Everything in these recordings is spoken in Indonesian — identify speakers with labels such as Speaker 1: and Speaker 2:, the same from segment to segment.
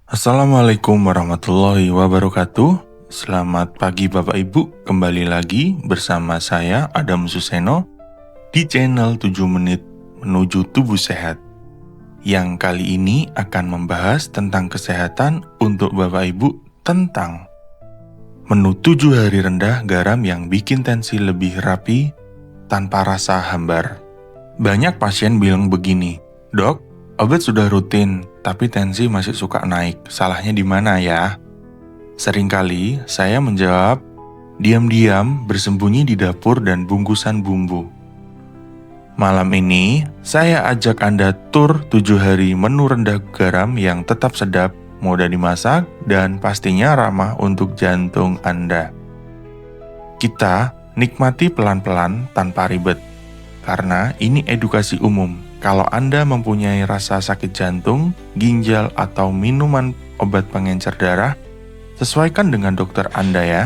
Speaker 1: Assalamualaikum warahmatullahi wabarakatuh. Selamat pagi Bapak Ibu, kembali lagi bersama saya Adam Suseno di channel 7 menit menuju tubuh sehat. Yang kali ini akan membahas tentang kesehatan untuk Bapak Ibu tentang menu 7 hari rendah garam yang bikin tensi lebih rapi tanpa rasa hambar. Banyak pasien bilang begini, "Dok, obat sudah rutin, tapi tensi masih suka naik. Salahnya di mana ya?" Seringkali saya menjawab, diam-diam bersembunyi di dapur dan bungkusan bumbu. Malam ini, saya ajak Anda tur 7 hari menu rendah garam yang tetap sedap, mudah dimasak, dan pastinya ramah untuk jantung Anda. Kita nikmati pelan-pelan tanpa ribet, karena ini edukasi umum. Kalau Anda mempunyai rasa sakit jantung, ginjal, atau minuman obat pengencer darah, sesuaikan dengan dokter Anda ya.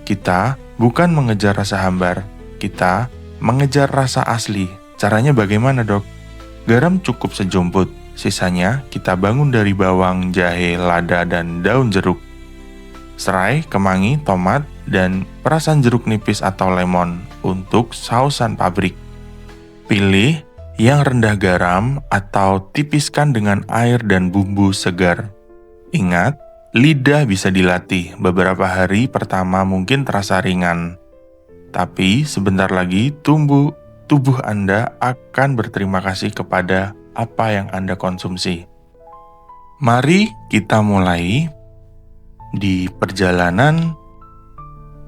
Speaker 1: Kita bukan mengejar rasa hambar, kita mengejar rasa asli. Caranya bagaimana, Dok? Garam cukup sejumput, sisanya kita bangun dari bawang, jahe, lada, dan daun jeruk. Serai, kemangi, tomat, dan perasan jeruk nipis atau lemon untuk sausan pabrik. Pilih yang rendah garam atau tipiskan dengan air dan bumbu segar. Ingat, lidah bisa dilatih. Beberapa hari pertama mungkin terasa ringan, tapi sebentar lagi tubuh Anda akan berterima kasih kepada apa yang Anda konsumsi. Mari kita mulai di perjalanan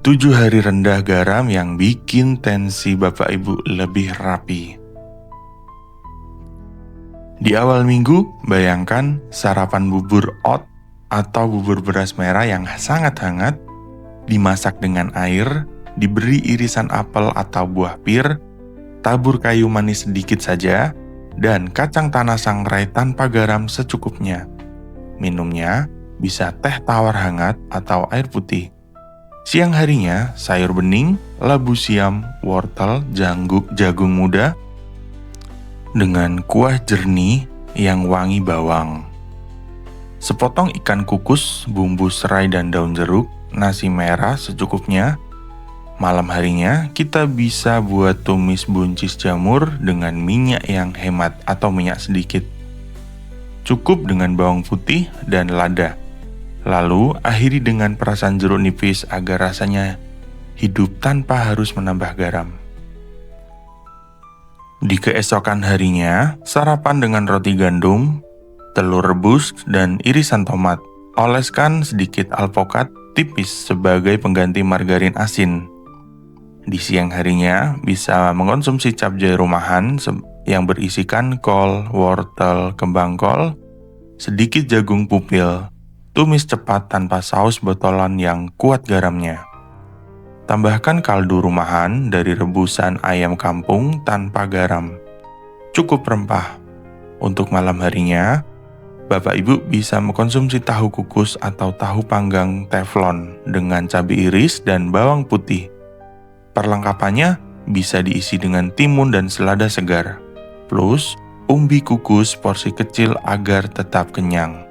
Speaker 1: 7 hari rendah garam yang bikin tensi Bapak Ibu lebih rapi. Di awal minggu, bayangkan sarapan bubur oat atau bubur beras merah yang sangat hangat, dimasak dengan air, diberi irisan apel atau buah pir, tabur kayu manis sedikit saja, dan kacang tanah sangrai tanpa garam secukupnya. Minumnya bisa teh tawar hangat atau air putih. Siang harinya, sayur bening, labu siam, wortel, jagung muda, dengan kuah jernih yang wangi bawang. Sepotong ikan kukus, bumbu serai dan daun jeruk, nasi merah secukupnya. Malam harinya, kita bisa buat tumis buncis jamur dengan minyak yang hemat atau minyak sedikit. Cukup dengan bawang putih dan lada. Lalu, akhiri dengan perasan jeruk nipis agar rasanya hidup tanpa harus menambah garam. Di keesokan harinya, sarapan dengan roti gandum, telur rebus, dan irisan tomat. Oleskan sedikit alpukat tipis sebagai pengganti margarin asin. Di siang harinya, bisa mengonsumsi capcay rumahan yang berisikan kol, wortel, kembang kol, sedikit jagung pupil, tumis cepat tanpa saus botolan yang kuat garamnya. Tambahkan kaldu rumahan dari rebusan ayam kampung tanpa garam. Cukup rempah. Untuk malam harinya, Bapak Ibu bisa mengkonsumsi tahu kukus atau tahu panggang teflon dengan cabai iris dan bawang putih. Perlengkapannya bisa diisi dengan timun dan selada segar, plus umbi kukus porsi kecil agar tetap kenyang.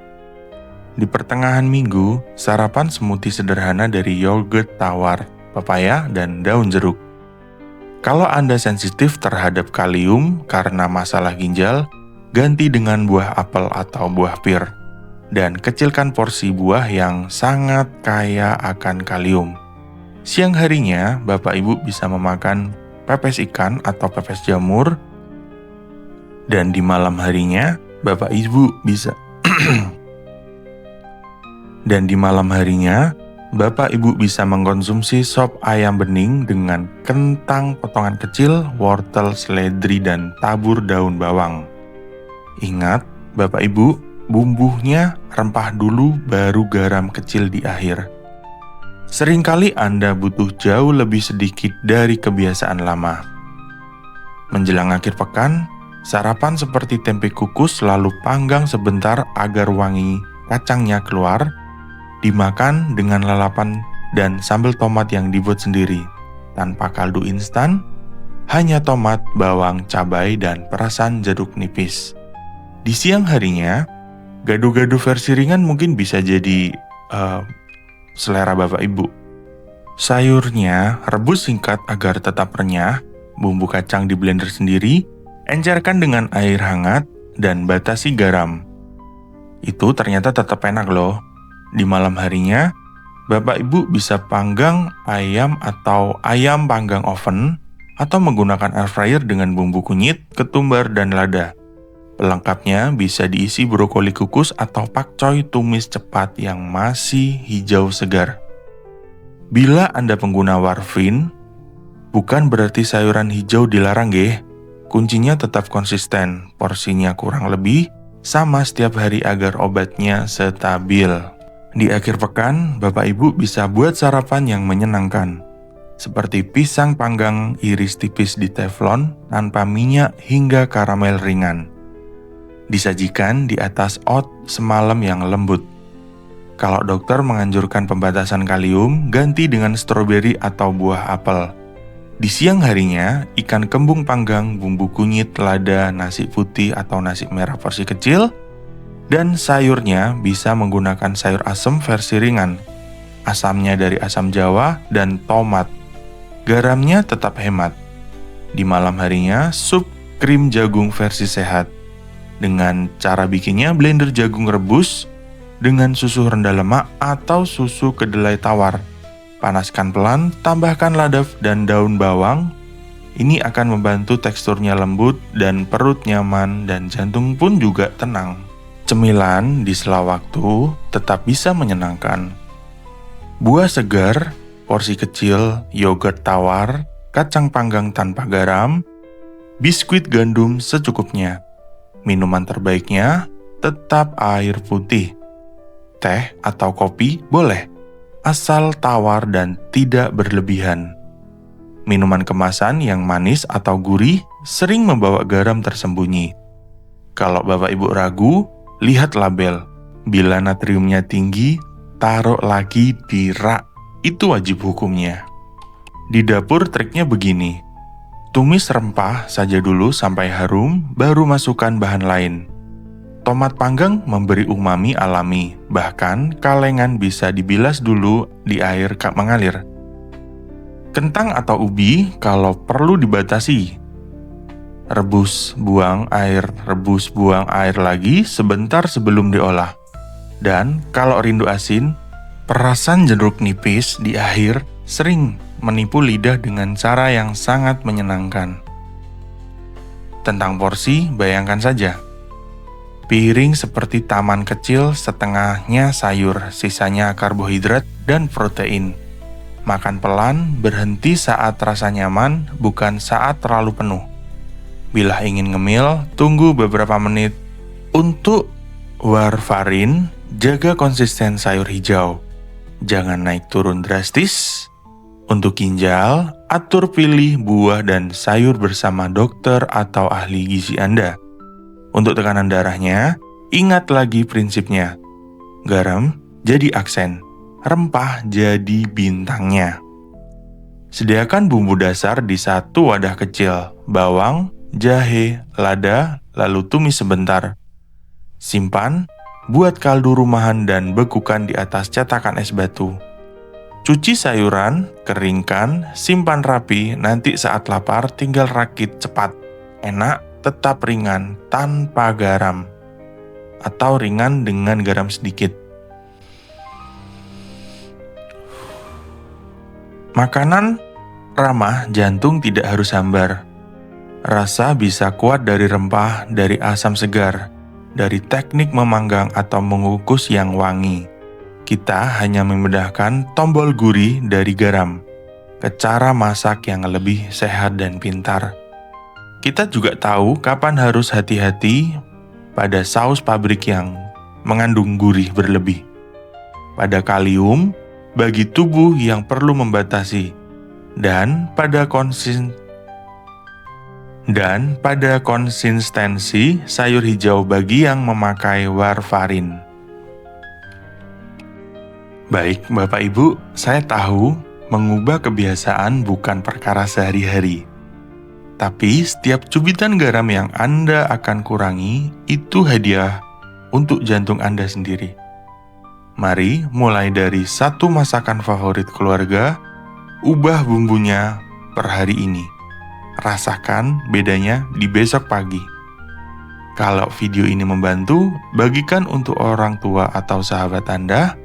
Speaker 1: Di pertengahan minggu, sarapan smoothie sederhana dari yogurt tawar, pepaya, dan daun jeruk. Kalau Anda sensitif terhadap kalium karena masalah ginjal, ganti dengan buah apel atau buah pir, dan kecilkan porsi buah yang sangat kaya akan kalium. Siang harinya, Bapak Ibu bisa memakan pepes ikan atau pepes jamur, dan di malam harinya, Bapak Ibu bisa mengkonsumsi sop ayam bening dengan kentang potongan kecil, wortel, seledri, dan tabur daun bawang. Ingat, Bapak Ibu, bumbunya rempah dulu baru garam kecil di akhir. Seringkali Anda butuh jauh lebih sedikit dari kebiasaan lama. Menjelang akhir pekan, sarapan seperti tempe kukus lalu panggang sebentar agar wangi kacangnya keluar, dimakan dengan lalapan dan sambal tomat yang dibuat sendiri, tanpa kaldu instan, hanya tomat, bawang, cabai, dan perasan jeruk nipis. Di siang harinya, Gado-gado versi ringan mungkin bisa jadi selera Bapak Ibu. Sayurnya rebus singkat agar tetap renyah, bumbu kacang di blender sendiri, encerkan dengan air hangat, dan batasi garam. Itu ternyata tetap enak loh. Di malam harinya, Bapak Ibu bisa panggang ayam atau ayam panggang oven, atau menggunakan air fryer dengan bumbu kunyit, ketumbar, dan lada. Pelengkapnya bisa diisi brokoli kukus atau pakcoy tumis cepat yang masih hijau segar. Bila Anda pengguna warfarin, bukan berarti sayuran hijau dilarang nggih. Kuncinya tetap konsisten, porsinya kurang lebih sama setiap hari agar obatnya stabil. Di akhir pekan, Bapak Ibu bisa buat sarapan yang menyenangkan, seperti pisang panggang iris tipis di teflon tanpa minyak hingga karamel ringan. Disajikan di atas oat semalam yang lembut. Kalau dokter menganjurkan pembatasan kalium, ganti dengan stroberi atau buah apel. Di siang harinya, ikan kembung panggang, bumbu kunyit, lada, nasi putih atau nasi merah porsi kecil, dan sayurnya bisa menggunakan sayur asem versi ringan. Asamnya dari asam jawa dan tomat. Garamnya tetap hemat. Di malam harinya, sup krim jagung versi sehat. Dengan cara bikinnya, blender jagung rebus dengan susu rendah lemak atau susu kedelai tawar. Panaskan pelan, tambahkan lada dan daun bawang. Ini akan membantu teksturnya lembut dan perut nyaman dan jantung pun juga tenang. Cemilan di sela waktu tetap bisa menyenangkan. Buah segar, porsi kecil, yogurt tawar, kacang panggang tanpa garam, biskuit gandum secukupnya. Minuman terbaiknya tetap air putih. Teh atau kopi boleh, asal tawar dan tidak berlebihan. Minuman kemasan yang manis atau gurih sering membawa garam tersembunyi. Kalau Bapak Ibu ragu, lihat label. Bila natriumnya tinggi, taruh lagi di rak. Itu wajib hukumnya. Di dapur triknya begini. Tumis rempah saja dulu sampai harum, baru masukkan bahan lain. Tomat panggang memberi umami alami, bahkan kalengan bisa dibilas dulu di air mengalir. Kentang atau ubi kalau perlu dibatasi. Rebus buang air lagi sebentar sebelum diolah. Dan kalau rindu asin, perasan jeruk nipis di akhir sering menipu lidah dengan cara yang sangat menyenangkan. Tentang porsi, bayangkan saja. Piring seperti taman kecil, setengahnya sayur, sisanya karbohidrat dan protein. Makan pelan, berhenti saat rasa nyaman, bukan saat terlalu penuh. Bila ingin ngemil, tunggu beberapa menit. Untuk warfarin, jaga konsisten sayur hijau. Jangan naik turun drastis. Untuk ginjal, atur pilih buah dan sayur bersama dokter atau ahli gizi Anda. Untuk tekanan darahnya, ingat lagi prinsipnya. Garam jadi aksen, rempah jadi bintangnya. Sediakan bumbu dasar di satu wadah kecil, bawang, jahe, lada, lalu tumis sebentar. Simpan, buat kaldu rumahan dan bekukan di atas cetakan es batu. Cuci sayuran, keringkan, simpan rapi, nanti saat lapar tinggal rakit cepat. Enak, tetap ringan, tanpa garam. Atau ringan dengan garam sedikit. Makanan ramah jantung tidak harus hambar. Rasa bisa kuat dari rempah, dari asam segar, dari teknik memanggang atau mengukus yang wangi. Kita hanya memindahkan tombol gurih dari garam ke cara masak yang lebih sehat dan pintar. Kita juga tahu kapan harus hati-hati pada saus pabrik yang mengandung gurih berlebih. Pada kalium, bagi tubuh yang perlu membatasi, dan pada konsistensi sayur hijau bagi yang memakai warfarin. Baik, Bapak Ibu, saya tahu mengubah kebiasaan bukan perkara sehari-hari. Tapi setiap cubitan garam yang Anda akan kurangi, itu hadiah untuk jantung Anda sendiri. Mari mulai dari satu masakan favorit keluarga, ubah bumbunya per hari ini. Rasakan bedanya di besok pagi. Kalau video ini membantu, bagikan untuk orang tua atau sahabat Anda.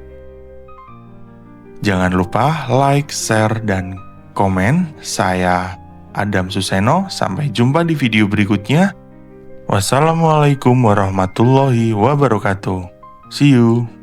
Speaker 1: Jangan lupa like, share, dan komen. Saya Adam Suseno, sampai jumpa di video berikutnya. Wassalamualaikum warahmatullahi wabarakatuh. See you.